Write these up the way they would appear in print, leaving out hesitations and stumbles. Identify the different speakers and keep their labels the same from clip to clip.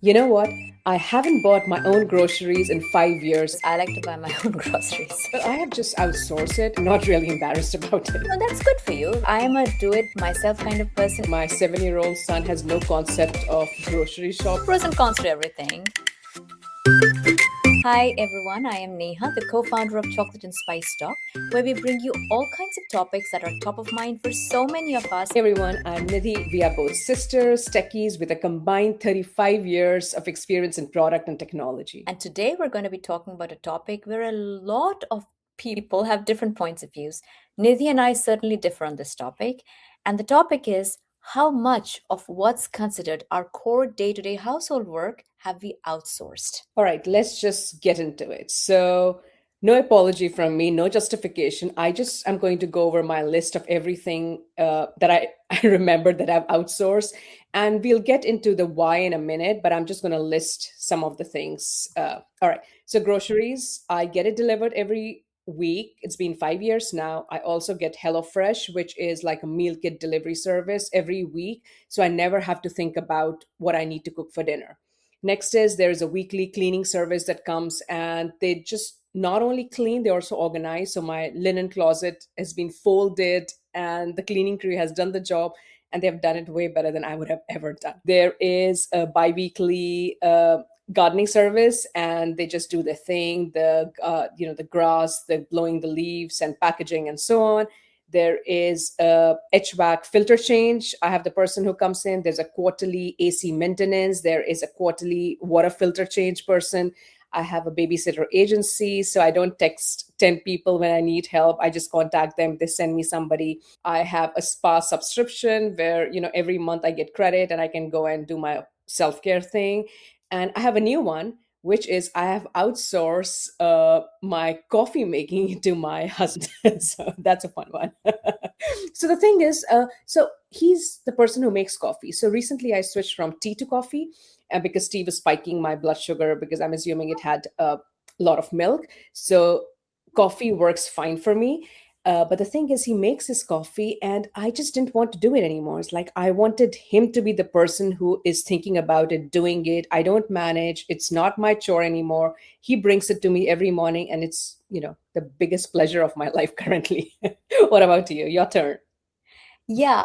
Speaker 1: You know what? I haven't bought my own groceries in 5 years.
Speaker 2: I like to buy my own groceries.
Speaker 1: Well, I have just outsourced it. I'm not really embarrassed about it.
Speaker 2: No, that's good for you. I am a do it myself kind of person.
Speaker 1: My 7-year-old son has no concept of grocery shop.
Speaker 2: Pros and cons to everything. Hi everyone, I am Neha, the co founder of Chocolate and Spice Talk, where we bring you all kinds of topics that are top of mind for so many of us.
Speaker 1: Hey everyone, I'm Nidhi. We are both sisters, techies with a combined 35 years of experience in product and technology.
Speaker 2: And today we're going to be talking about a topic where a lot of people have different points of views. Nidhi and I certainly differ on this topic. And the topic is how much of what's considered our core day to day household work have we outsourced?
Speaker 1: All right, let's just get into it. So, no apology from me, no justification. I'm going to go over my list of everything that I remember that I've outsourced. And we'll get into the why in a minute, but I'm just going to list some of the things. All right, so groceries, I get it delivered every week. It's been 5 years now. I also get HelloFresh, which is like a meal kit delivery service every week. So I never have to think about what I need to cook for dinner. Next is there's a weekly cleaning service that comes and they just not only clean, they also organize. So my linen closet has been folded and the cleaning crew has done the job and they've done it way better than I would have ever done. There is a bi-weekly gardening service and they just do their thing, the grass, the blowing the leaves and packaging and so on. There is a HVAC filter change. I have the person who comes in. There's a quarterly AC maintenance. There is a quarterly water filter change person. I have a babysitter agency, so I don't text 10 people when I need help. I just contact them. They send me somebody. I have a spa subscription where, every month I get credit and I can go and do my self-care thing. And I have a new one, which is I have outsourced my coffee making to my husband. So that's a fun one. So the thing is, so he's the person who makes coffee. So recently I switched from tea to coffee because tea was spiking my blood sugar because I'm assuming it had a lot of milk. So coffee works fine for me. But the thing is, he makes his coffee, and I just didn't want to do it anymore. It's like I wanted him to be the person who is thinking about it, doing it. I don't manage. It's not my chore anymore. He brings it to me every morning, and it's, the biggest pleasure of my life currently. What about you? Your turn.
Speaker 2: Yeah,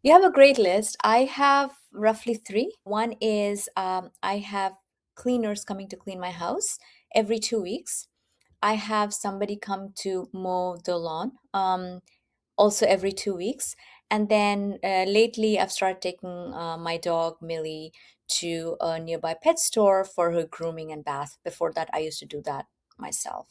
Speaker 2: you have a great list. I have roughly three. One is I have cleaners coming to clean my house every 2 weeks. I have somebody come to mow the lawn also every 2 weeks. And then lately, I've started taking my dog, Millie, to a nearby pet store for her grooming and bath. Before that, I used to do that myself.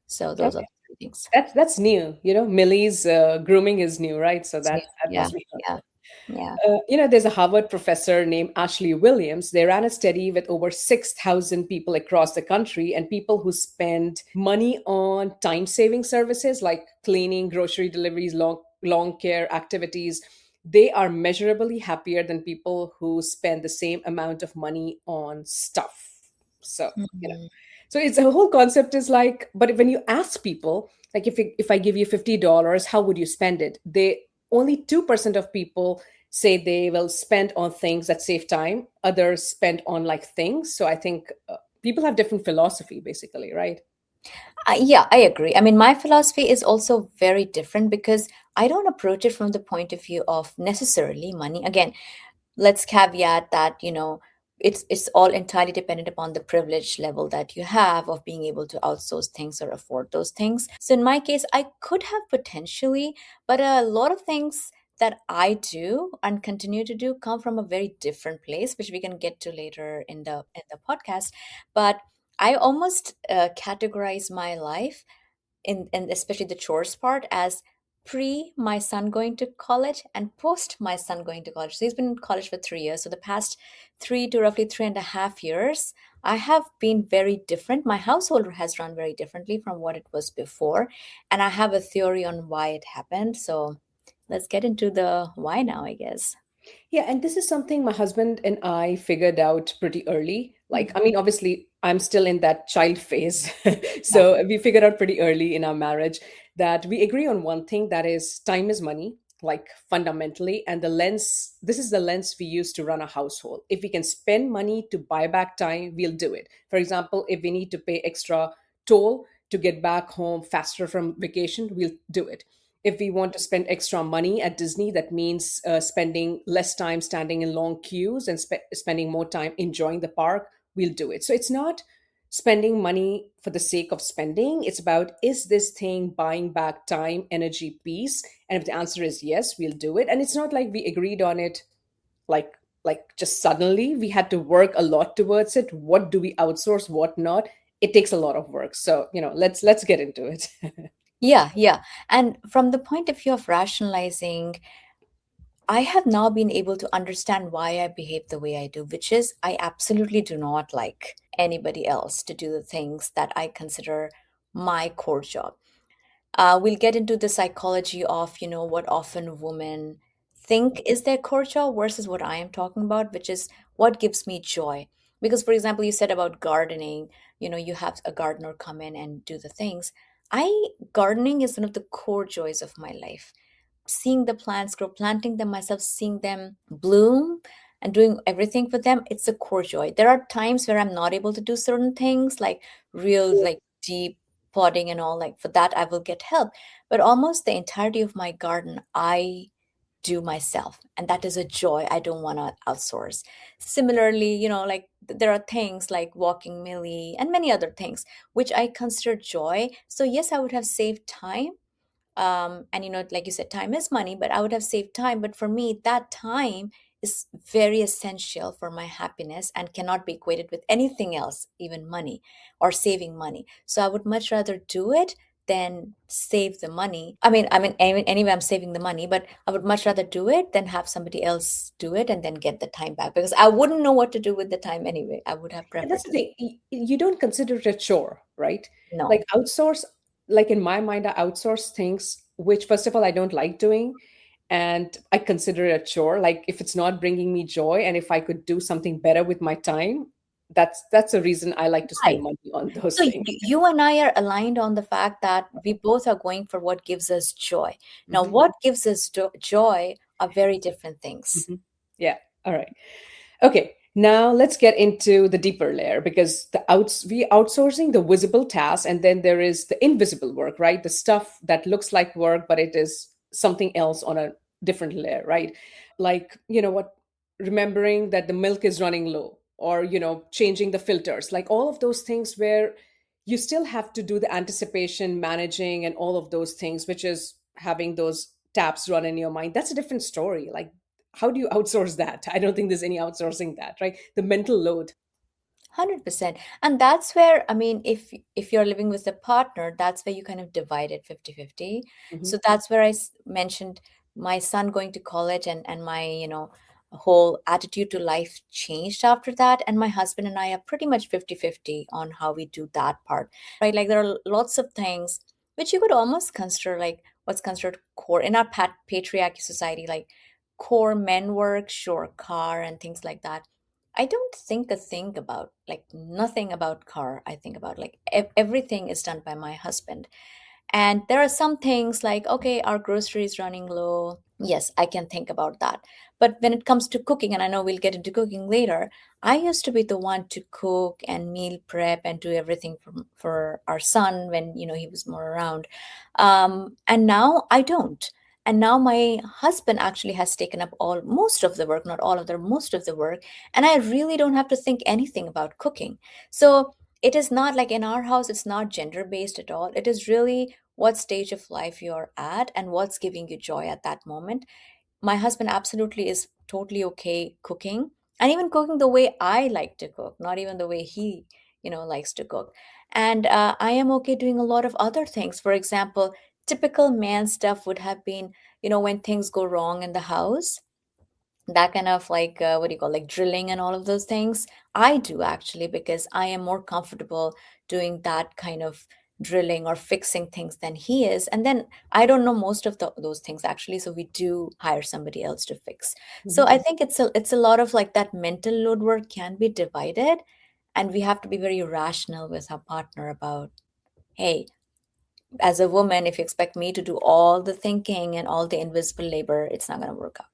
Speaker 2: So those are
Speaker 1: Okay,
Speaker 2: the three things.
Speaker 1: that's new. Millie's grooming is new, right? So
Speaker 2: It's new.
Speaker 1: that
Speaker 2: Yeah,
Speaker 1: must be
Speaker 2: yeah,
Speaker 1: helpful.
Speaker 2: yeah.
Speaker 1: There's a Harvard professor named Ashley Williams. They ran a study with over 6,000 people across the country and people who spend money on time saving services like cleaning, grocery deliveries, long care activities. They are measurably happier than people who spend the same amount of money on stuff. So, you know,
Speaker 2: Mhm.
Speaker 1: so it's the whole concept is like, but when you ask people, like if I give you $50, how would you spend it? They only 2% of people say they will spend on things that save time, others spend on like things. So I think people have different philosophy basically, right?
Speaker 2: Yeah, I agree. I mean, my philosophy is also very different because I don't approach it from the point of view of necessarily money. Again, let's caveat that, it's all entirely dependent upon the privilege level that you have of being able to outsource things or afford those things. So in my case, I could have potentially, but a lot of things that I do and continue to do come from a very different place, which we can get to later in the podcast. But I almost categorize my life and especially the chores part as pre my son going to college and post my son going to college. So he's been in college for 3 years. So the past 3 to roughly 3.5 years, I have been very different. My household has run very differently from what it was before. And I have a theory on why it happened. So let's get into the why now, I guess.
Speaker 1: Yeah, and this is something my husband and I figured out pretty early. Like, I
Speaker 2: Mhm.
Speaker 1: mean, obviously, I'm still in that child phase.
Speaker 2: Yeah.
Speaker 1: So we figured out pretty early in our marriage that we agree on one thing, that is time is money. like fundamentally. And the lens, this is the lens we use to run a household. If we can spend money to buy back time, we'll do it. For example, if we need to pay extra toll to get back home faster from vacation, we'll do it. If we want to spend extra money at Disney, that means spending less time standing in long queues and spending more time enjoying the park, we'll do it. So it's not spending money for the sake of spending. It's about, is this thing buying back time, energy, peace? And if the answer is yes, we'll do it. And it's not like we agreed on it like just suddenly. We had to work a lot towards it. What do we outsource, what not? It takes a lot of work. So, let's get into it.
Speaker 2: Yeah, yeah. And from the point of view of rationalizing, I have now been able to understand why I behave the way I do, which is I absolutely do not like anybody else to do the things that I consider my core job. We'll get into the psychology of, what often women think is their core job versus what I am talking about, which is what gives me joy. Because, for example, you said about gardening, you have a gardener come in and do the things. Gardening is one of the core joys of my life. Seeing the plants grow, planting them myself, seeing them bloom, and doing everything for them, it's a core joy. There are times where I'm not able to do certain things, like real, like deep potting and all. Like for that, I will get help. But almost the entirety of my garden, I do myself, and that is a joy I don't want to outsource. Similarly, like there are things like walking Millie and many other things which I consider joy. So yes, I would have saved time, and like you said, time is money, but I would have saved time. But for me, that time is very essential for my happiness and cannot be equated with anything else, even money or saving money. So I would much rather do it than save the money. Anyway, I'm saving the money, but I would much rather do it than have somebody else do it and then get the time back, because I wouldn't know what to do with the time anyway. I would have
Speaker 1: And that's
Speaker 2: preferred
Speaker 1: the
Speaker 2: to.
Speaker 1: thing. You don't consider it a chore, right? Like
Speaker 2: No.
Speaker 1: outsource, like in my mind, I outsource things which, first of all, I don't like doing. And I consider it a chore. Like if it's not bringing me joy and if I could do something better with my time, that's a reason I like to spend
Speaker 2: Right.
Speaker 1: money on those
Speaker 2: So
Speaker 1: things.
Speaker 2: you and I are aligned on the fact that we both are going for what gives us joy. Now,
Speaker 1: Mhm,
Speaker 2: what gives us joy are very different things.
Speaker 1: mhm. Yeah. All right. Okay, now let's get into the deeper layer, because we outsourcing the visible tasks, and then there is the invisible work, right? The stuff that looks like work, but it is something else on a different layer, right? Like, remembering that the milk is running low, or changing the filters, like all of those things where you still have to do the anticipation, managing, and all of those things, which is having those taps run in your mind. That's a different story. Like, how do you outsource that? I don't think there's any outsourcing that, right? The mental load.
Speaker 2: 100%. And that's where, I mean, if you're living with a partner, that's where you kind of divide it 50-50.
Speaker 1: Mhm.
Speaker 2: So that's where mentioned my son going to college, and my, whole attitude to life changed after that. And my husband and I are pretty much 50-50 on how we do that part, right? Like there are lots of things which you could almost consider like what's considered core in our patriarchy society, like core men work, sure, car and things like that. I don't think a thing about, like, nothing about car. I think about like everything is done by my husband. And there are some things like, okay, our groceries running low. Yes, I can think about that. But when it comes to cooking, and I know we'll get into cooking later, I used to be the one to cook and meal prep and do everything for our son when, he was more around. And now I don't. And now my husband actually has taken up all most of the work, not all of the most of the work, and I really don't have to think anything about cooking. So it is not like in our house, it's not gender based at all. It is really what stage of life you're at and what's giving you joy at that moment. My husband absolutely is totally okay cooking, and even cooking the way I like to cook, not even the way he, likes to cook. And I am okay doing a lot of other things. For example, typical man stuff would have been, when things go wrong in the house, that kind of like what do you call, like drilling and all of those things. I do actually, because I am more comfortable doing that kind of drilling or fixing things than he is. And then I don't know most of those things actually, so we do hire somebody else to fix. So
Speaker 1: Mhm.
Speaker 2: I think it's a lot of like that mental load work can be divided, and we have to be very rational with our partner about, hey, As a woman, if you expect me to do all the thinking and all the invisible labor, it's not going to work out.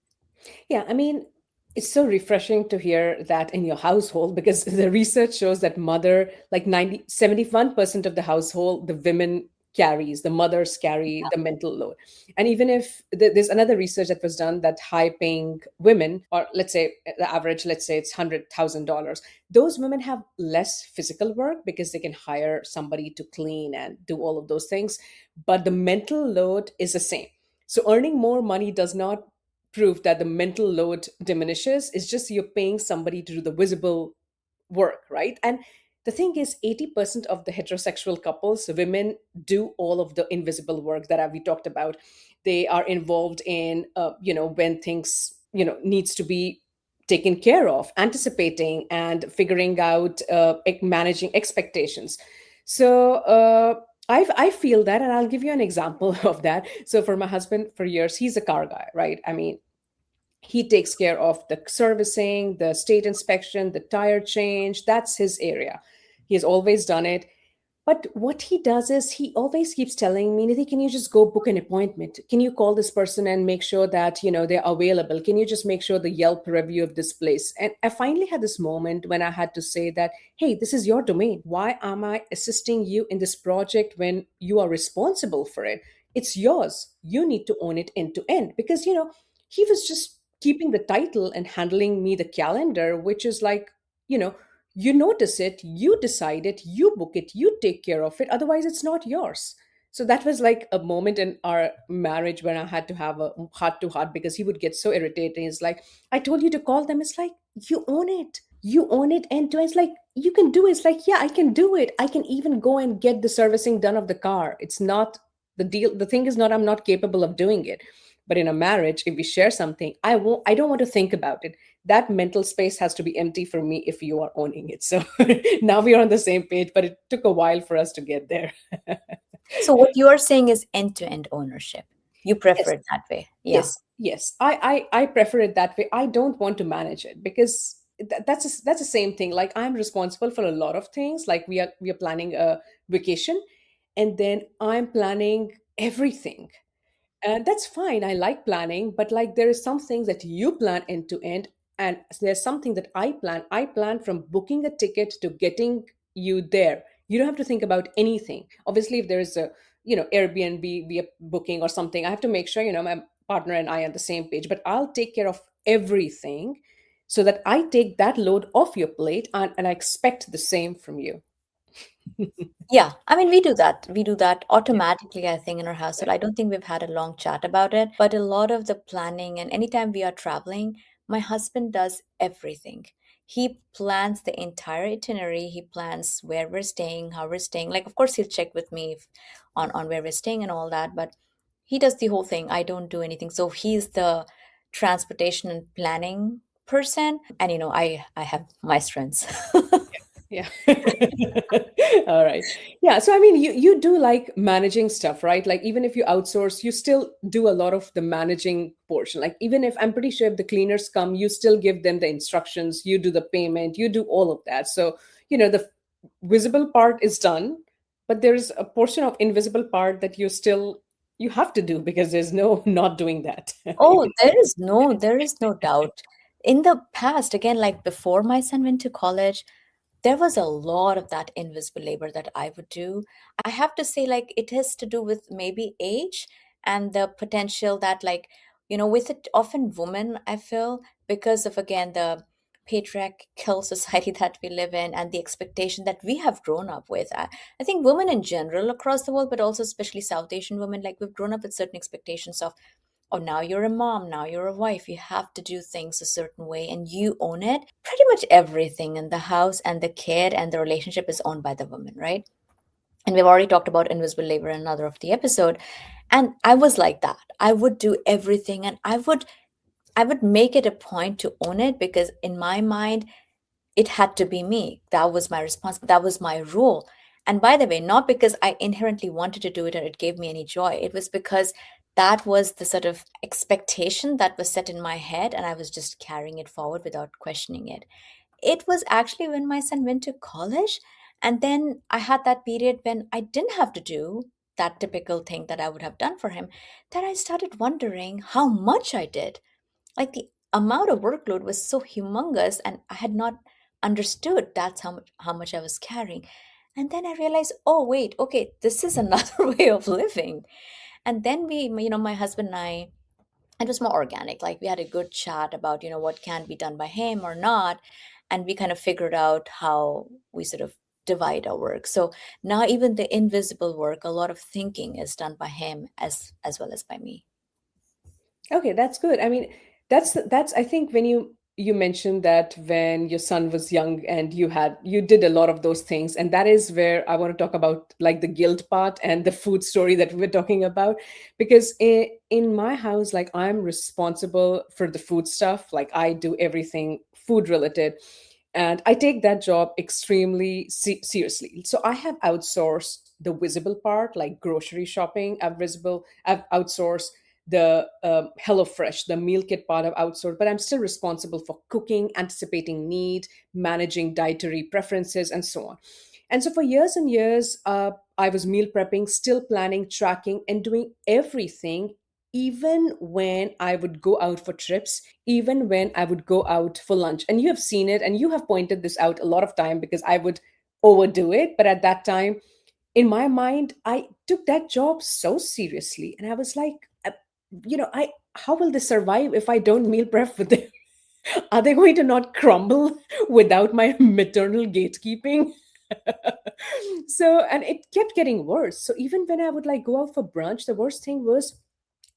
Speaker 1: Yeah, I mean, it's so refreshing to hear that in your household because the research shows that mother, like 71% of the household, the women carries, the mothers carry the mental load. And even if there's another research that was done that high paying women, or let's say the average, let's say it's $100,000, those women have less physical work because they can hire somebody to clean and do all of those things. But the mental load is the same. So earning more money does not proof that the mental load diminishes. It's just you're paying somebody to do the visible work, right? And the thing is, 80% of the heterosexual couples, women, do all of the invisible work that we talked about. They are involved in, when things, needs to be taken care of, anticipating and figuring out, managing expectations. So, I feel that, and I'll give you an example of that. So, for my husband, for years, he's a car guy, right? I mean, he takes care of the servicing, the state inspection, the tire change. That's his area. He has always done it. But what he does is he always keeps telling me, Nidhi, can you just go book an appointment? Can you call this person and make sure that, they're available? Can you just make sure the Yelp review of this place? And I finally had this moment when I had to say that, hey, this is your domain. Why am I assisting you in this project when you are responsible for it? It's yours. You need to own it end to end because, he was just keeping the title and handling me the calendar, which is like, you know, you notice it, you decide it, you book it, you take care of it, otherwise it's not yours. So that was like a moment in our marriage when I had to have a heart to heart because he would get so irritated. He's like, I told you to call them. It's like, you own it, you own it end to end. It's like, you can do it. It's like, yeah, I can do it. I can even go and get the servicing done of the car. It's not the deal. The thing is not I'm not capable of doing it. But in a marriage, if we share something, I don't want to think about it. That mental space has to be empty for me if you are owning it. So now we are on the same page, but it took a while for us to get there.
Speaker 2: So what you are saying is end-to-end ownership. You prefer
Speaker 1: Yes,
Speaker 2: it that way. Yeah.
Speaker 1: yes. I prefer it that way. I don't want to manage it because that's the same thing. Like I'm responsible for a lot of things. Like we are planning a vacation, and then I'm planning everything. And that's fine. I like planning, but like there is some things that you plan end to end, and there's something that I plan. I plan from booking a ticket to getting you there. You don't have to think about anything. Obviously, if there is a Airbnb we are booking or something, I have to make sure my partner and I are on the same page. But I'll take care of everything so that I take that load off your plate, and I expect the same from you.
Speaker 2: Yeah, I mean, we do that. We do that automatically, I think, in our household. I don't think we've had a long chat about it, but a lot of the planning and anytime we are traveling, my husband does everything. He plans the entire itinerary. He plans where we're staying, how we're staying. Like, of course, he'll check with me on where we're staying and all that, but he does the whole thing. I don't do anything. So he's the transportation and planning person, and I have my strengths.
Speaker 1: Yeah. All right. Yeah. So I mean, you do like managing stuff, right? Like even if you outsource, you still do a lot of the managing portion. Like even if I'm pretty sure if the cleaners come, you still give them the instructions, you do the payment, you do all of that. So, the visible part is done, but there's a portion of invisible part that you have to do because there's no not doing that.
Speaker 2: Oh, there is no doubt. In the past, again, like before my son went to college, there was a lot of that invisible labor that I would do. I have to say, like, it has to do with maybe age and the potential that, like, with it, often women, I feel, because of, again, the patriarchal society that we live in and the expectation that we have grown up with. I think women in general across the world, but also especially South Asian women, like, we've grown up with certain expectations of, oh, now you're a mom, now you're a wife, you have to do things a certain way and you own it. Pretty much everything in the house and the kid and the relationship is owned by the woman, right? And we've already talked about invisible labor in another of the episode. And I was like that. I would do everything and I would make it a point to own it because in my mind it had to be me. That was my responsibility. That was my role. And by the way, not because I inherently wanted to do it or it gave me any joy. It was because that was the sort of expectation that was set in my head, and I was just carrying it forward without questioning it. It was actually when my son went to college, and then I had that period when I didn't have to do that typical thing that I would have done for him, that I started wondering how much I did. Like the amount of workload was so humongous, and I had not understood that's how much I was carrying. And then I realized, oh wait, okay, this is another way of living. And then my husband and I, it was more organic. Like we had a good chat about, what can be done by him or not. And we kind of figured out how we sort of divide our work. So now even the invisible work, a lot of thinking is done by him as well as by me.
Speaker 1: Okay, that's good. I mean, that's I think when you mentioned that when your son was young and you did a lot of those things, and that is where I want to talk about like the guilt part and the food story that we were talking about, because in my house, like I'm responsible for the food stuff, like I do everything food related, and I take that job extremely seriously. So I have outsourced the visible part, like grocery shopping. I've outsourced the HelloFresh, the meal kit part of outsourced, but I'm still responsible for cooking, anticipating need, managing dietary preferences, and so on. And so for years and years, I was meal prepping, still planning, tracking, and doing everything, even when I would go out for trips, even when I would go out for lunch. And you have seen it, and you have pointed this out a lot of time because I would overdo it. But at that time, in my mind, I took that job so seriously, and I was like, I how will they survive if I don't meal prep for them? Are they going to not crumble without my maternal gatekeeping? So, and it kept getting worse. So even when I would like go out for brunch, the worst thing was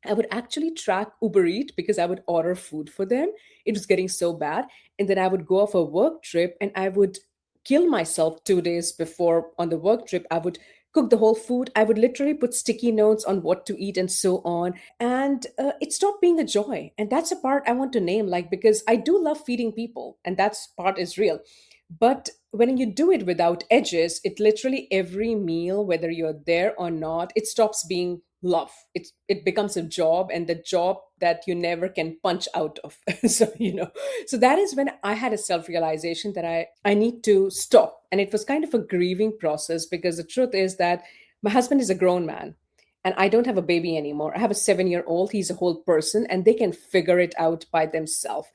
Speaker 1: I would actually track Uber Eat because I would order food for them. It was getting so bad. And then I would go off a work trip and I would kill myself 2 days before on the work trip. I would cook the whole food. I would literally put sticky notes on what to eat and so on. And it stopped being a joy. And that's a part I want to name, like, because I do love feeding people, and that's part is real. But when you do it without edges, it literally every meal, whether you're there or not, it stops being love. It becomes a job, and the job that you never can punch out of. So so that is when I had a self-realization that I need to stop. And it was kind of a grieving process, because the truth is that my husband is a grown man and I don't have a baby anymore. I have a 7-year-old. He's a whole person and they can figure it out by themselves.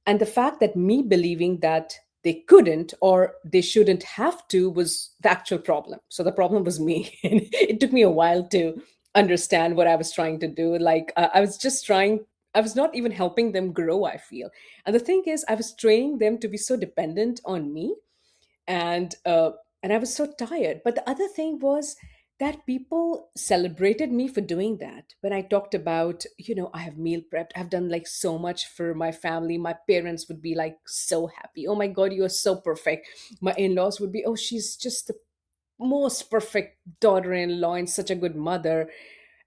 Speaker 1: And the fact that me believing that they couldn't or they shouldn't have to was the actual problem. So the problem was me. And it took me a while to understand what I was trying to do. Like, I was not even helping them grow, I feel. And the thing is, I was training them to be so dependent on me, and I was so tired. But the other thing was that people celebrated me for doing that. When I talked about, I have meal prepped, I've done like so much for my family, my parents would be like so happy. Oh my god, you are so perfect. My in-laws would be, oh, she's just the most perfect daughter-in-law and such a good mother.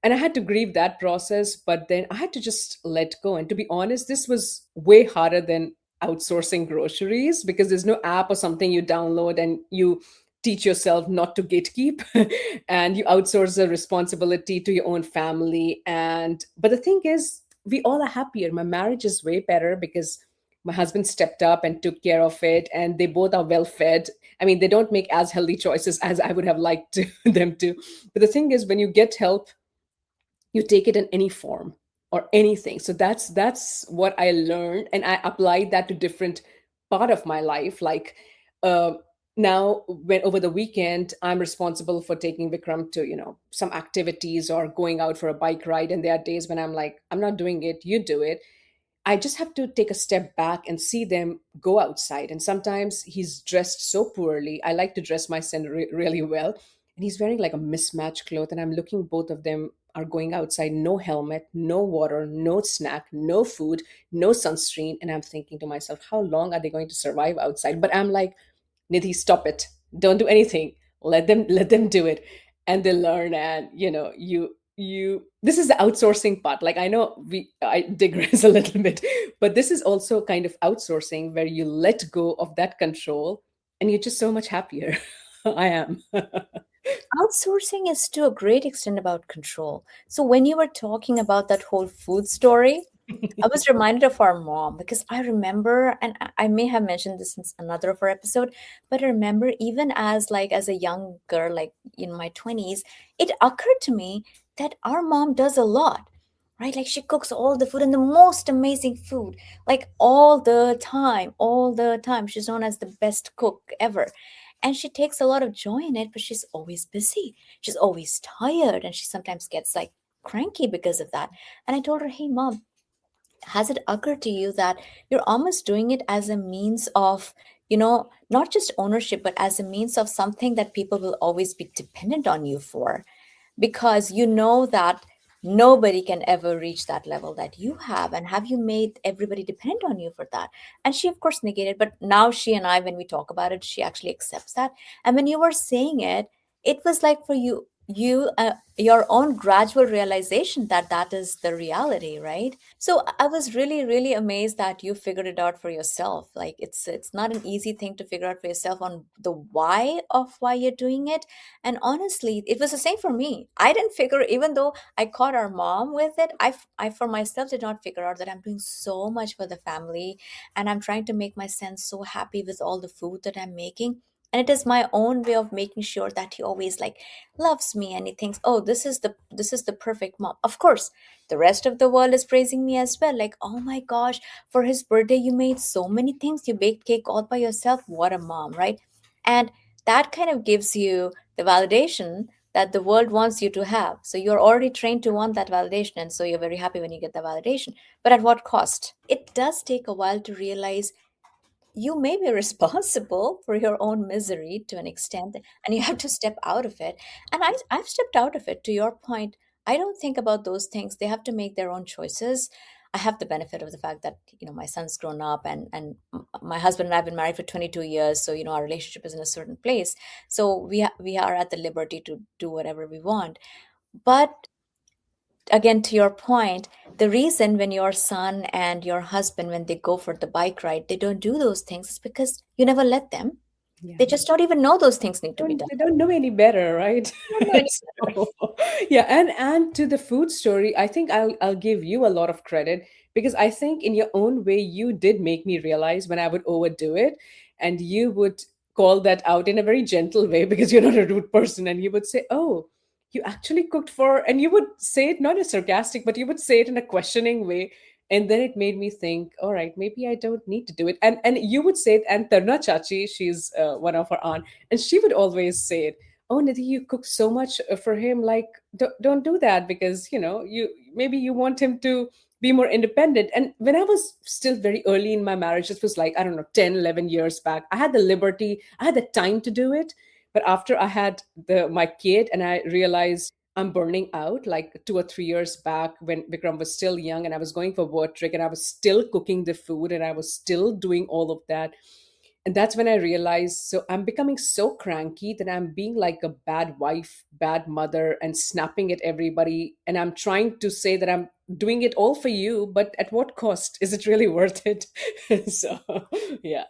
Speaker 1: And I had to grieve that process, but then I had to just let go. And to be honest, this was way harder than outsourcing groceries, because there's no app or something you download and you teach yourself not to gatekeep and you outsource the responsibility to your own family. And but the thing is, we all are happier. My marriage is way better because my husband stepped up and took care of it, and they both are well fed. I mean, they don't make as healthy choices as I would have liked them to. But the thing is, when you get help, you take it in any form or anything. So that's what I learned, and I applied that to different part of my life. Like, uh, now when over the weekend I'm responsible for taking Vikram to some activities or going out for a bike ride, and there are days when I'm like, I'm not doing it, you do it. I just have to take a step back and see them go outside. And sometimes he's dressed so poorly. I like to dress my son really well. And he's wearing like a mismatched cloth. And I'm looking, both of them are going outside, no helmet, no water, no snack, no food, no sunscreen. And I'm thinking to myself, how long are they going to survive outside? But I'm like, Nidhi, stop it. Don't do anything. Let them do it. And they learn. And you this is the outsourcing part. Like, I know I digress a little bit, but this is also kind of outsourcing where you let go of that control and you're just so much happier. I am.
Speaker 2: Outsourcing is to a great extent about control. So when you were talking about that whole food story, I was reminded of our mom because I remember, and I may have mentioned this in another of our episode, but I remember even as like as a young girl, like in my 20s, it occurred to me that our mom does a lot, right? Like she cooks all the food and the most amazing food, like all the time. She's known as the best cook ever. And she takes a lot of joy in it, but she's always busy. She's always tired, and she sometimes gets like cranky because of that. And I told her, hey, mom, has it occurred to you that you're almost doing it as a means of, not just ownership, but as a means of something that people will always be dependent on you for? Because you know that nobody can ever reach that level that you have, and have you made everybody dependent on you for that? And she of course negated, but now she and I, when we talk about it, she actually accepts that. And when you were saying it, it was like for you, your own gradual realization that that is the reality, right? So I was really, really amazed that you figured it out for yourself. Like it's not an easy thing to figure out for yourself on the why of why you're doing it. And honestly, it was the same for me. I didn't figure, even though I caught our mom with it, I for myself did not figure out that I'm doing so much for the family, and I'm trying to make my son so happy with all the food that I'm making. And it is my own way of making sure that he always like loves me, and he thinks, oh, this is the perfect mom. Of course, the rest of the world is praising me as well. Like, oh my gosh, for his birthday, you made so many things. You baked cake all by yourself. What a mom, right? And that kind of gives you the validation that the world wants you to have. So you're already trained to want that validation. And so you're very happy when you get the validation. But at what cost? It does take a while to realize you may be responsible for your own misery to an extent, and you have to step out of it. And I've stepped out of it. To your point, I don't think about those things. They have to make their own choices. I have the benefit of the fact that my son's grown up, and my husband and I've been married for 22 years, so our relationship is in a certain place. So we are at the liberty to do whatever we want. But again, to your point, the reason when your son and your husband, when they go for the bike ride, they don't do those things is because you never let them.
Speaker 1: Yeah.
Speaker 2: They just don't even know those things need to be done.
Speaker 1: They don't know any better, right?
Speaker 2: They don't know any better.
Speaker 1: So, yeah, and to the food story, I think I'll give you a lot of credit, because I think in your own way you did make me realize when I would overdo it, and you would call that out in a very gentle way, because you're not a rude person, and you would say, "Oh, you actually cooked for," and you would say it not as sarcastic, but you would say it in a questioning way. And then it made me think, all right, maybe I don't need to do it. And you would say it, and Tarna Chachi, she's one of our aunt, and she would always say it, oh Nidhi, you cook so much for him, like don't do that, because you maybe you want him to be more independent. And when I was still very early in my marriage, this was like, I don't know, 10, 11 years back, I had the liberty, I had the time to do it. But after I had my kid, and I realized I'm burning out, like 2 or 3 years back when Vikram was still young and I was going for work trick, and I was still cooking the food and I was still doing all of that. And that's when I realized, so I'm becoming so cranky that I'm being like a bad wife, bad mother, and snapping at everybody. And I'm trying to say that I'm doing it all for you, but at what cost? Is it really worth it? So, yeah.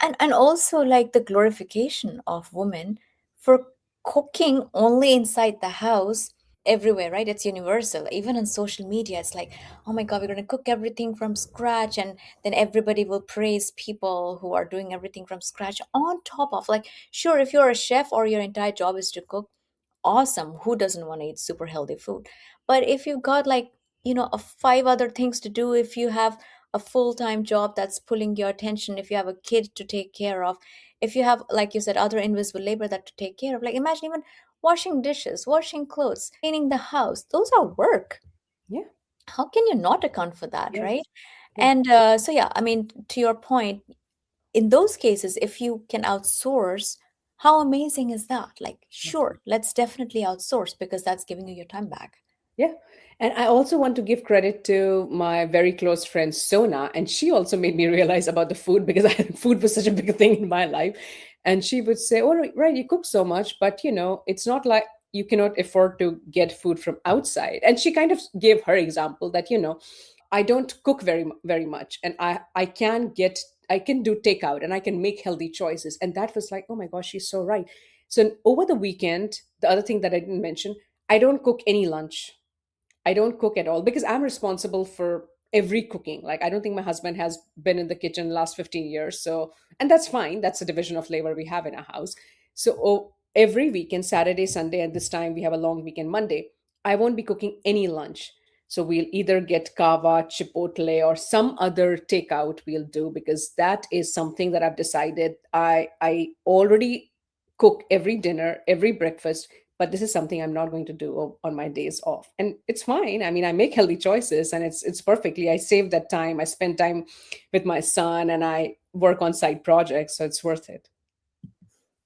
Speaker 2: And also like the glorification of women for cooking only inside the house everywhere, right? It's universal. Even on social media, it's like, oh my God, we're going to cook everything from scratch. And then everybody will praise people who are doing everything from scratch on top of, like, sure, if you're a chef or your entire job is to cook, awesome. Who doesn't want to eat super healthy food? But if you've got like, five other things to do, if you have a full-time job that's pulling your attention, if you have a kid to take care of, if you have, like you said, other invisible labor that to take care of, like imagine even washing dishes, washing clothes, cleaning the house, those are work.
Speaker 1: Yeah.
Speaker 2: How can you not account for that, right?
Speaker 1: Yes. Yeah.
Speaker 2: And so yeah, I mean, to your point, in those cases, if you can outsource, how amazing is that? Like, sure, let's definitely outsource because that's giving you your time back.
Speaker 1: Yeah. And I also want to give credit to my very close friend Sona. And she also made me realize about the food, because food was such a big thing in my life. And she would say, oh, right, you cook so much, but it's not like you cannot afford to get food from outside. And she kind of gave her example that, I don't cook very much. And I can do takeout and I can make healthy choices. And that was like, oh my gosh, she's so right. So over the weekend, the other thing that I didn't mention, I don't cook any lunch. I don't cook at all, because I'm responsible for every cooking. Like I don't think my husband has been in the kitchen the last 15 years. So, and that's fine. That's a division of labor we have in our house. So every weekend, Saturday, Sunday, and this time we have a long weekend Monday, I won't be cooking any lunch. So we'll either get kava, chipotle, or some other takeout we'll do, because that is something that I've decided. I already cook every dinner, every breakfast, but this is something I'm not going to do on my days off. And it's fine. I mean, I make healthy choices, and it's perfectly. I save that time. I spend time with my son, and I work on side projects, so it's worth it.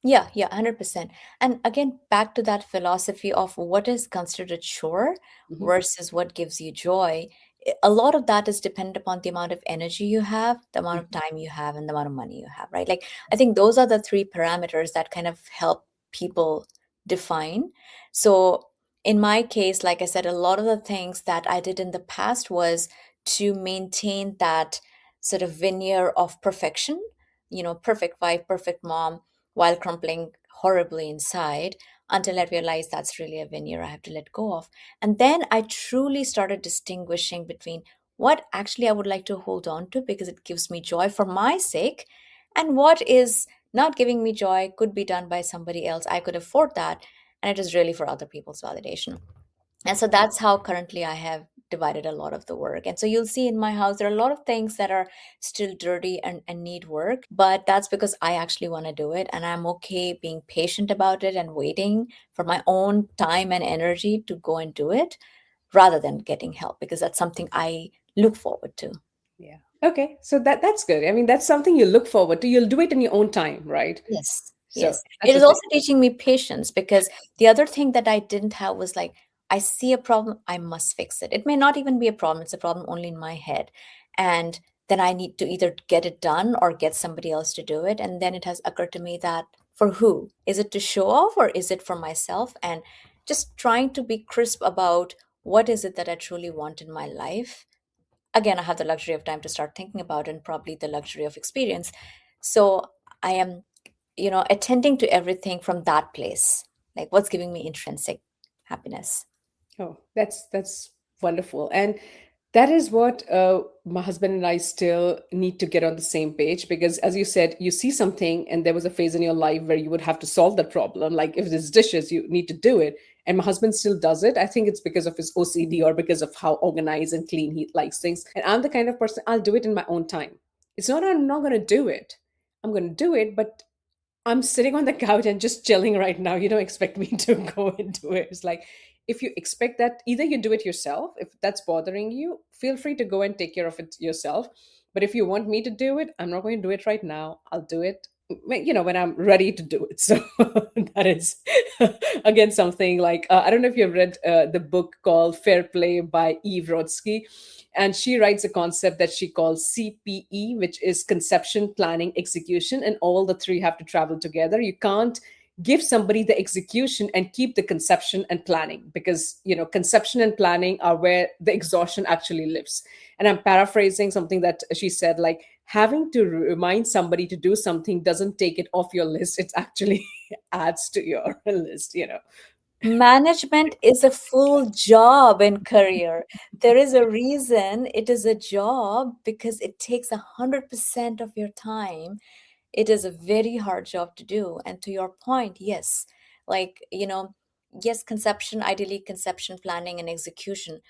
Speaker 2: Yeah, yeah, 100%. And again, back to that philosophy of what is considered a chore
Speaker 1: Mhm.
Speaker 2: versus what gives you joy. A lot of that is dependent upon the amount of energy you have, the amount of
Speaker 1: Mhm.
Speaker 2: time you have, and the amount of money you have, right? Like, I think those are the three parameters that kind of help people define. So, in my case, like I said, a lot of the things that I did in the past was to maintain that sort of veneer of perfection, perfect wife, perfect mom, while crumpling horribly inside, until I realized that's really a veneer I have to let go of. And then I truly started distinguishing between what actually I would like to hold on to because it gives me joy for my sake, and what is not giving me joy, could be done by somebody else. I could afford that. And it is really for other people's validation. And so that's how currently I have divided a lot of the work. And so you'll see in my house, there are a lot of things that are still dirty and need work, but that's because I actually want to do it. And I'm okay being patient about it and waiting for my own time and energy to go and do it rather than getting help, because that's something I look forward to.
Speaker 1: Yeah. Okay. So that's good. I mean, that's something you look forward to. You'll do it in your own time, right?
Speaker 2: Yes,
Speaker 1: So
Speaker 2: yes.
Speaker 1: that's
Speaker 2: It
Speaker 1: the
Speaker 2: is
Speaker 1: thing.
Speaker 2: also teaching me patience because the other thing that I didn't have was like, I see a problem, I must fix it. It may not even be a problem, it's a problem only in my head. And then I need to either get it done or get somebody else to do it. And then it has occurred to me that for who? Is it to show off or is it for myself? And just trying to be crisp about what is it that I truly want in my life. Again, I have the luxury of time to start thinking about and probably the luxury of experience. So I am attending to everything from that place, like what's giving me intrinsic happiness.
Speaker 1: Oh, that's wonderful. And that is what my husband and I still need to get on the same page, because as you said, you see something and there was a phase in your life where you would have to solve that problem. Like if there's dishes, you need to do it. And my husband still does it. I think it's because of his OCD or because of how organized and clean he likes things. And I'm the kind of person, I'll do it in my own time. It's not I'm not going to do it. I'm going to do it, but I'm sitting on the couch and just chilling right now. You don't expect me to go and do it. It's like, if you expect that, either you do it yourself. If that's bothering you, feel free to go and take care of it yourself. But if you want me to do it, I'm not going to do it right now. I'll do it, when I'm ready to do it. So that is, again, something like, I don't know if you've read the book called Fair Play by Eve Rodsky, and she writes a concept that she calls CPE, which is conception, planning, execution, and all the three have to travel together. You can't give somebody the execution and keep the conception and planning, because conception and planning are where the exhaustion actually lives. And I'm paraphrasing something that she said, like, having to remind somebody to do something doesn't take it off your list, it actually adds to your list.
Speaker 2: Management is a full job in career. There is a reason it is a job because it takes 100% of your time. It is a very hard job to do. And to your point, yes, like, yes, conception, ideally conception, planning, and execution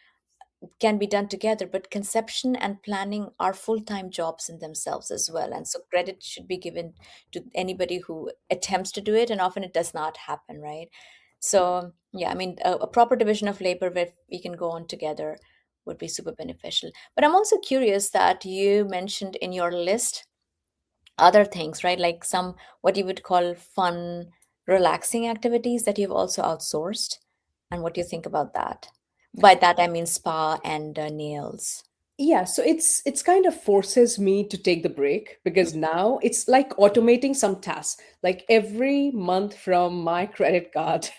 Speaker 2: can be done together, but conception and planning are full-time jobs in themselves as well. And so credit should be given to anybody who attempts to do it, and often it does not happen, right? So yeah, I mean, a proper division of labor where we can go on together would be super beneficial. But I'm also curious that you mentioned in your list other things, right? Like some what you would call fun, relaxing activities that you've also outsourced, and what do you think about that? By that I mean spa and nails.
Speaker 1: Yeah, so it's kind of forces me to take the break, because now it's like automating some tasks. Like every month from my credit card,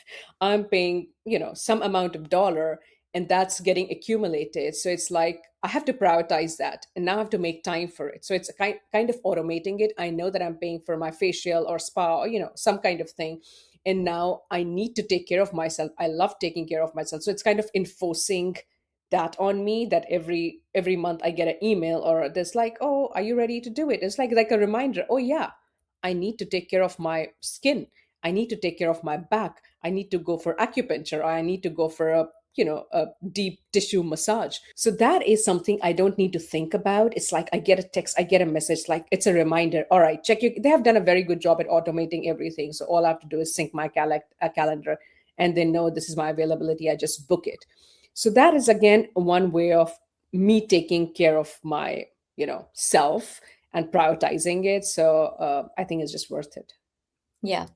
Speaker 1: I'm paying, some amount of dollar, and that's getting accumulated. So it's like I have to prioritize that, and now I have to make time for it. So it's a kind of automating it. I know that I'm paying for my facial or spa, or some kind of thing, and now I need to take care of myself. I love taking care of myself, so it's kind of enforcing that on me, that every month I get an email or this like, oh, are you ready to do it? It's like a reminder. Oh yeah, I need to take care of my skin. I need to take care of my back. I need to go for acupuncture, or I need to go for a deep tissue massage. So that is something I don't need to think about. It's like I get a text, I get a message, like it's a reminder. All right, check your. They have done a very good job at automating everything. So all I have to do is sync my calendar, and they know this is my availability. I just book it. So that is again one way of me taking care of my self and prioritizing it. So I think it's just worth it.
Speaker 2: Yeah.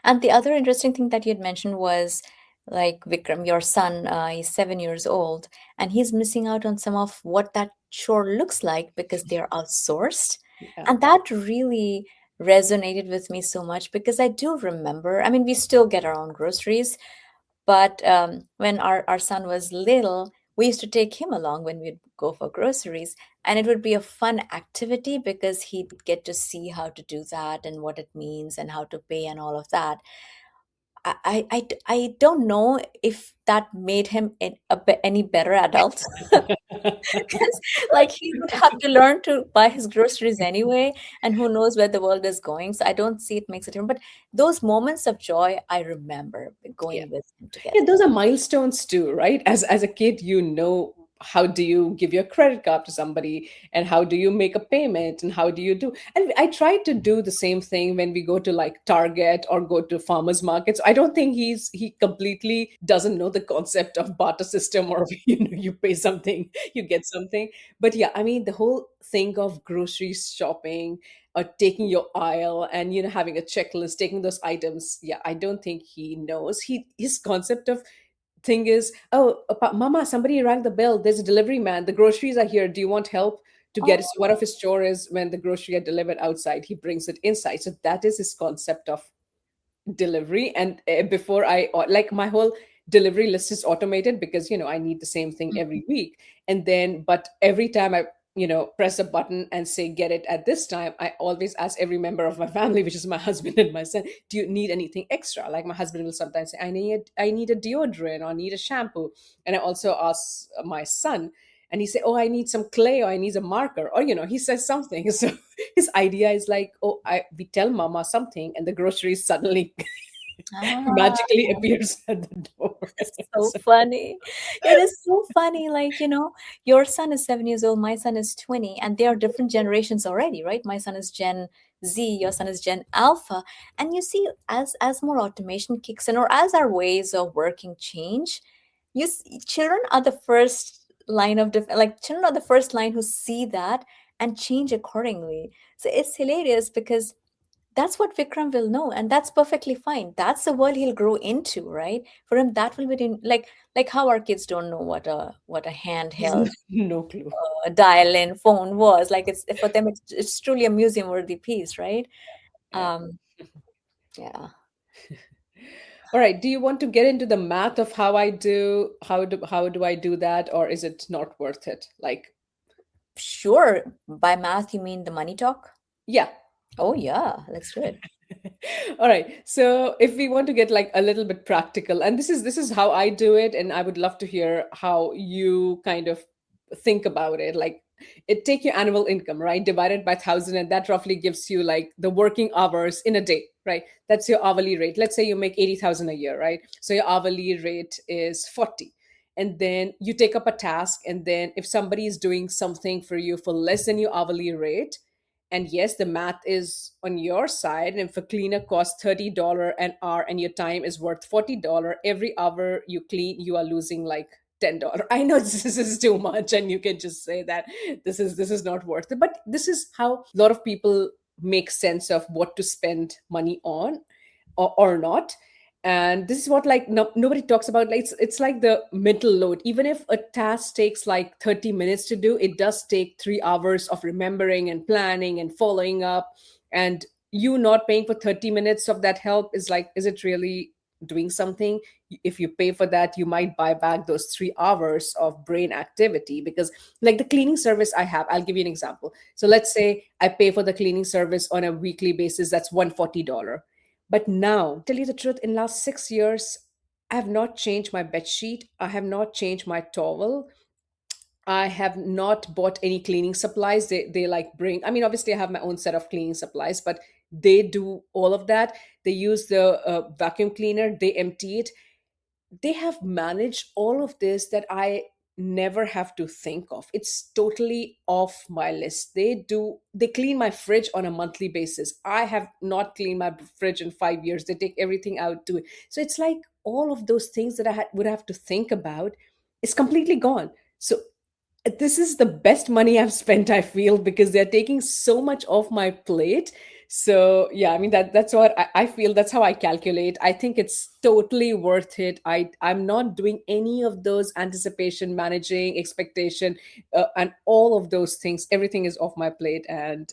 Speaker 2: And the other interesting thing that you had mentioned was like Vikram, your son, he's 7 years old, and he's missing out on some of what that chore looks like because they're outsourced.
Speaker 1: Yeah.
Speaker 2: And that really resonated with me so much because I do remember, I mean, we still get our own groceries, but when our son was little, we used to take him along when we'd go for groceries. And it would be a fun activity because he'd get to see how to do that and what it means and how to pay and all of that. I don't know if that made him any better adult. Because like he would have to learn to buy his groceries anyway, and who knows where the world is going. So I don't see it makes a difference. But those moments of joy, I remember
Speaker 1: Yeah.
Speaker 2: going with him
Speaker 1: Yeah,
Speaker 2: together.
Speaker 1: those are milestones too, right? As a kid, how do you give your credit card to somebody, and how do you make a payment, and how do you do. And I try to do the same thing when we go to like Target or go to farmers markets. I don't think he completely doesn't know the concept of barter system, or you pay something, you get something. But yeah, I mean the whole thing of grocery shopping, or taking your aisle and having a checklist, taking those items, yeah, I don't think he knows. His concept of thing is, oh, mama, somebody rang the bell, there's a delivery man, the groceries are here, do you want help to get it? So one of
Speaker 2: Oh,
Speaker 1: his chore is, when the grocery are delivered outside, he brings it inside. So that is his concept of delivery. And before like my whole delivery list is automated, because I need the same thing every week. And then, but every time I press a button and say get it at this time, I always ask every member of my family, which is my husband and my son, do you need anything extra? Like my husband will sometimes say, I need a deodorant, or I need a shampoo. And I also ask my son, and he say, oh, I need some clay, or I need a marker, or he says something. So his idea is like, oh, we tell mama something, and the groceries suddenly
Speaker 2: ah.
Speaker 1: magically appears at the door.
Speaker 2: So
Speaker 1: So,
Speaker 2: funny. It is so funny. Like, your son is 7 years old, my son is 20, and they are different generations already, right? My son is Gen Z, your son is Gen Alpha. And you see, as more automation kicks in, or as our ways of working change, children are the first line of like children are the first line who see that and change accordingly. So it's hilarious because that's what Vikram will know, and that's perfectly fine. That's the world he'll grow into, right? For him, that will be like how our kids don't know what a handheld
Speaker 1: no clue.
Speaker 2: dial-in phone was. Like it's for them, it's truly a museum-worthy piece, right?
Speaker 1: Yeah.
Speaker 2: Um, yeah,
Speaker 1: All right. Do you want to get into the math of how do I do that, or is it not worth it? Like,
Speaker 2: sure. By math, you mean the money talk?
Speaker 1: yeah.
Speaker 2: Oh yeah, let's do it.
Speaker 1: All right. So if we want to get like a little bit practical, and this is how I do it, and I would love to hear how you kind of think about it. Like, take your annual income, right? Divided by 1,000, and that roughly gives you like the working hours in a day, right? That's your hourly rate. Let's say you make 80,000 a year, right? So your hourly rate is 40. And then you take up a task, and then if somebody is doing something for you for less than your hourly rate, and yes, the math is on your side, and if a cleaner costs $30 an hour and your time is worth $40, every hour you clean, you are losing like $10. I know this is too much, and you can just say that this is not worth it, but this is how a lot of people make sense of what to spend money on, or not. And this is what, like, nobody talks about. Like, it's like the mental load. Even if a task takes like 30 minutes to do, it does take 3 hours of remembering and planning and following up. And you not paying for 30 minutes of that help is like, is it really doing something? If you pay for that, you might buy back those 3 hours of brain activity. Because like the cleaning service I have, I'll give you an example. So let's say I pay for the cleaning service on a weekly basis, that's $140. But now, tell you the truth, in last 6 years, I have not changed my bed sheet. I have not changed my towel. I have not bought any cleaning supplies. They like bring. I mean, obviously, I have my own set of cleaning supplies, but they do all of that. They use the vacuum cleaner. They empty it. They have managed all of this that I never have to think of. It's totally off my list. They clean my fridge on a monthly basis. I have not cleaned my fridge in 5 years. They take everything out to it. So it's like all of those things that would have to think about is completely gone. So this is the best money I've spent, I feel, because they're taking so much off my plate. So yeah, I mean that's what I feel. That's how I calculate. I think it's totally worth it. I'm not doing any of those anticipation, managing expectation, and all of those things. Everything is off my plate, and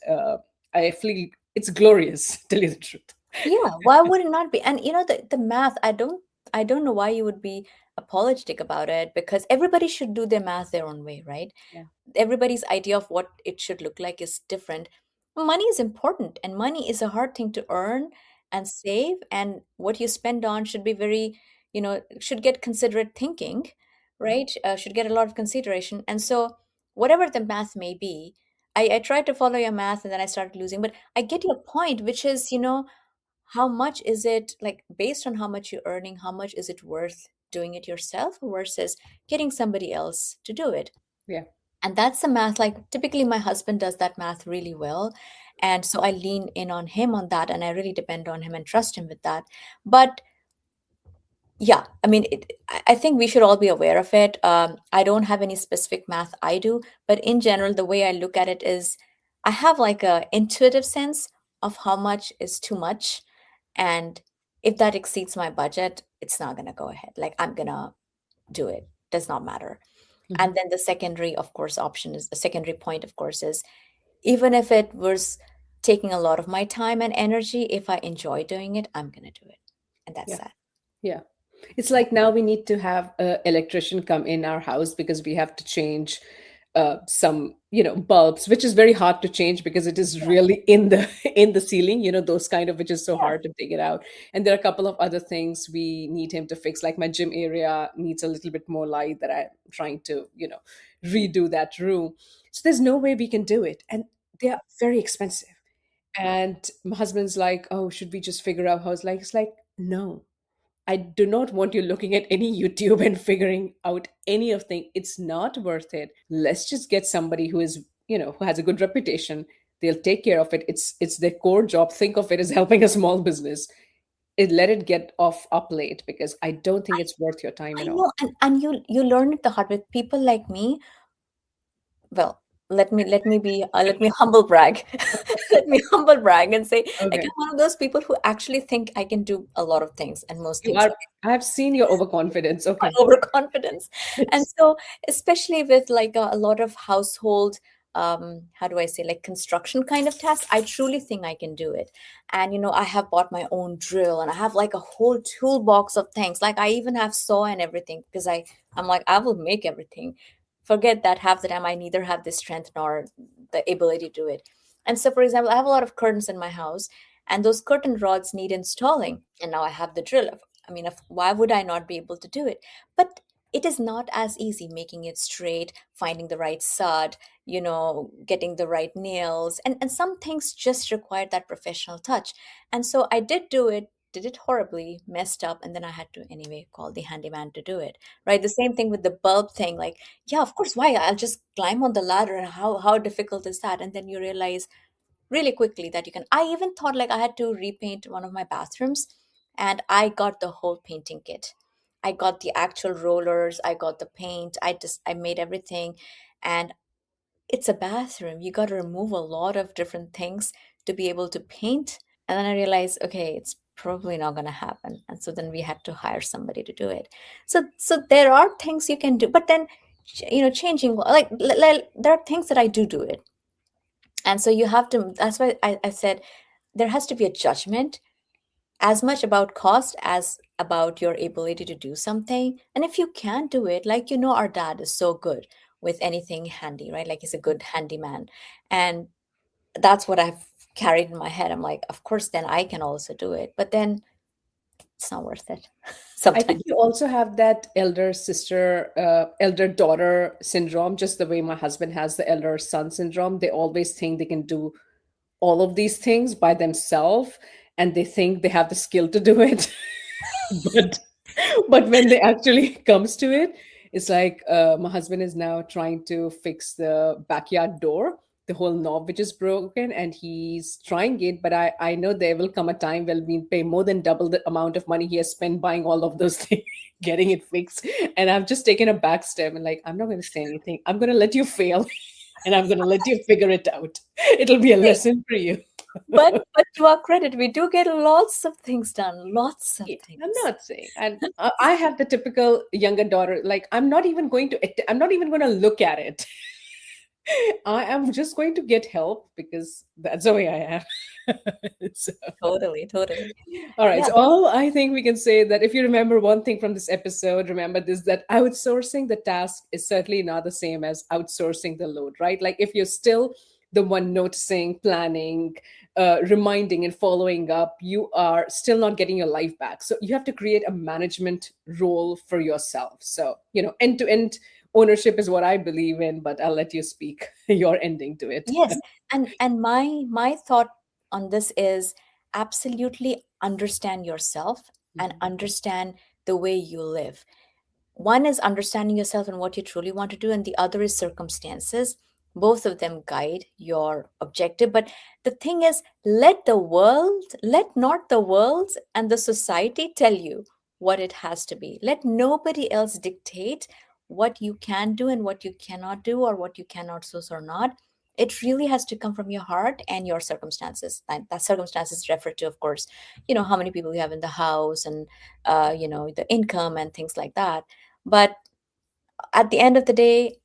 Speaker 1: I feel it's glorious. Tell you the truth.
Speaker 2: Yeah, why would it not be? And the math, I don't know why you would be apologetic about it, because everybody should do their math their own way, right?
Speaker 1: Yeah.
Speaker 2: Everybody's idea of what it should look like is different. Money is important, and money is a hard thing to earn and save, and what you spend on should be very, should get considerate thinking, right? Should get a lot of consideration. And so, whatever the math may be, I tried to follow your math and then I started losing, but I get your point, which is, how much is it, like, based on how much you're earning, how much is it worth doing it yourself versus getting somebody else to do it?
Speaker 1: Yeah.
Speaker 2: And that's the math. Like, typically my husband does that math really well, and so I lean in on him on that, and I really depend on him and trust him with that. But yeah, I mean, I think we should all be aware of it. I don't have any specific math I do, but in general, the way I look at it is I have like a intuitive sense of how much is too much. And if that exceeds my budget, it's not going to go ahead. Like, I'm going to do it. Does not matter. And
Speaker 1: Mhm.
Speaker 2: then the secondary, of course, option is the secondary point, of course, is even if it was taking a lot of my time and energy, if I enjoy doing it, I'm going to do it. And that's
Speaker 1: Yeah.
Speaker 2: that.
Speaker 1: Yeah. It's like now we need to have an electrician come in our house because we have to change some, bulbs, which is very hard to change because it is really in the in the ceiling, those kind of, which is so
Speaker 2: Yeah.
Speaker 1: hard to take it out. And there are a couple of other things we need him to fix, like my gym area needs a little bit more light that I'm trying to, redo that room. So there's no way we can do it. And they are very expensive. And my husband's like, oh, should we just figure out how it's like, no, I do not want you looking at any YouTube and figuring out any of thing. It's not worth it. Let's just get somebody who is, who has a good reputation. They'll take care of it. It's their core job. Think of it as helping a small business. Let it get off up late because I don't think it's worth your time
Speaker 2: I
Speaker 1: at all.
Speaker 2: know, and you learn it the hard way. People like me, well, let me humble brag. Let me humble brag and say, like,
Speaker 1: Okay.
Speaker 2: I'm one of those people who actually think I can do a lot of things, and most
Speaker 1: You
Speaker 2: things
Speaker 1: are I've seen your overconfidence.
Speaker 2: my
Speaker 1: Okay.
Speaker 2: overconfidence. And
Speaker 1: Yes.
Speaker 2: so, especially with like a lot of household, how do I say, like construction kind of tasks, I truly think I can do it. And I have bought my own drill, and I have like a whole toolbox of things. Like, I even have saw and everything, because I'm like, I will make everything. Forget that half the time I neither have the strength nor the ability to do it. And so, for example, I have a lot of curtains in my house, and those curtain rods need installing. And now I have the drill. I mean, why would I not be able to do it? But it is not as easy making it straight, finding the right stud, getting the right nails. And some things just require that professional touch. And so I did it horribly, messed up, and then I had to anyway call the handyman to do it. Right. The same thing with the bulb thing. Like, yeah, of course, why? I'll just climb on the ladder. How difficult is that? And then you realize really quickly that you can. I even thought like I had to repaint one of my bathrooms, and I got the whole painting kit. I got the actual rollers, I got the paint, I made everything. And it's a bathroom, you got to remove a lot of different things to be able to paint. And then I realized, okay, it's probably not going to happen, and so then we had to hire somebody to do it. So there are things you can do, but then changing, like, there are things that I do it. And so you have to, that's why I said there has to be a judgment, as much about cost as about your ability to do something. And if you can't do it, like, our dad is so good with anything handy, right? Like, he's a good handyman. And that's what I've carried in my head. I'm like, of course, then I can also do it. But then It's not worth it
Speaker 1: I think
Speaker 2: sometimes.
Speaker 1: you also have that elder sister, elder daughter syndrome, just the way my husband has the elder son syndrome. They always think they can do all of these things by themselves, and they think they have the skill to do it. but but when they actually comes to it, it's like my husband is now trying to fix the backyard door, the whole knob which is broken, and he's trying it. But I know there will come a time when we pay more than double the amount of money he has spent buying all of those things, getting it fixed. And I've just taken a back step and like, I'm not going to say anything, I'm going to let you fail. And I'm going to let you figure it out. It'll be a lesson for you.
Speaker 2: But to our credit, we do get lots of things done, lots of
Speaker 1: Yeah, I'm
Speaker 2: things.
Speaker 1: not saying, and I have the typical younger daughter. Like, I'm not even going to look at it. I am just going to get help because that's the way I am. So,
Speaker 2: Totally, totally.
Speaker 1: all right.
Speaker 2: Yeah.
Speaker 1: So, all I think we can say that if you remember one thing from this episode, remember this, that outsourcing the task is certainly not the same as outsourcing the load, right? Like, if you're still the one noticing, planning, reminding, and following up, you are still not getting your life back. So, you have to create a management role for yourself. So, end to end ownership is what I believe in, but I'll let you speak your ending to it.
Speaker 2: Yes, and my thought on this is absolutely understand yourself and
Speaker 1: Mhm.
Speaker 2: understand the way you live. One is understanding yourself and what you truly want to do, and the other is circumstances. Both of them guide your objective. But the thing is, let not the world and the society tell you what it has to be. Let nobody else dictate what you can do and what you cannot do, or what you cannot source or not. It really has to come from your heart and your circumstances. And that circumstances refer to, of course, how many people you have in the house, and the income and things like that. But at the end of the day,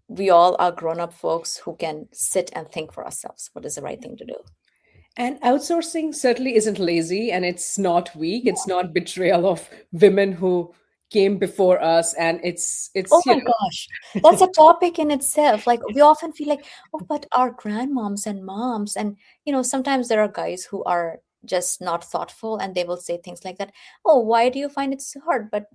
Speaker 2: we all are grown up folks who can sit and think for ourselves what is the right thing to do.
Speaker 1: And outsourcing certainly isn't lazy and it's not weak. It's not betrayal of women who came before us. And
Speaker 2: Oh
Speaker 1: it's
Speaker 2: my gosh, that's a topic in itself. Like, we often feel like, oh, but our grandmoms and moms, and sometimes there are guys who are just not thoughtful, and they will say things like that. Oh, why do you find it so hard? But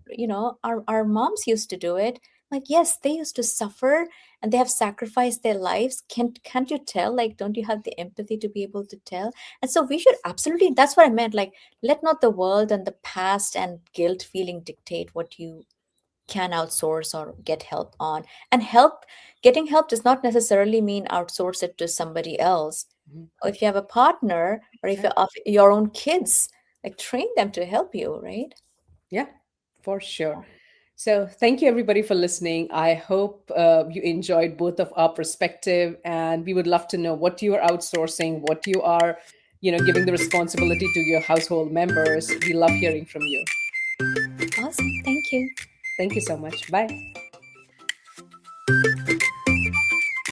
Speaker 2: our moms used to do it. Like, yes, they used to suffer, and they have sacrificed their lives. Can't you tell? Like, don't you have the empathy to be able to tell? And so we should absolutely. That's what I meant. Like, let not the world and the past and guilt feeling dictate what you can outsource or get help on. And getting help does not necessarily mean outsource it to somebody else.
Speaker 1: Mhm.
Speaker 2: If you have a partner, or if
Speaker 1: Yeah,
Speaker 2: you have your own kids, like, train them to help you, right?
Speaker 1: yeah, for sure. So thank you everybody for listening. I hope you enjoyed both of our perspective, and we would love to know what you are outsourcing, what you are, giving the responsibility to your household members. We love hearing from you.
Speaker 2: Awesome, thank you.
Speaker 1: Thank you so much. Bye.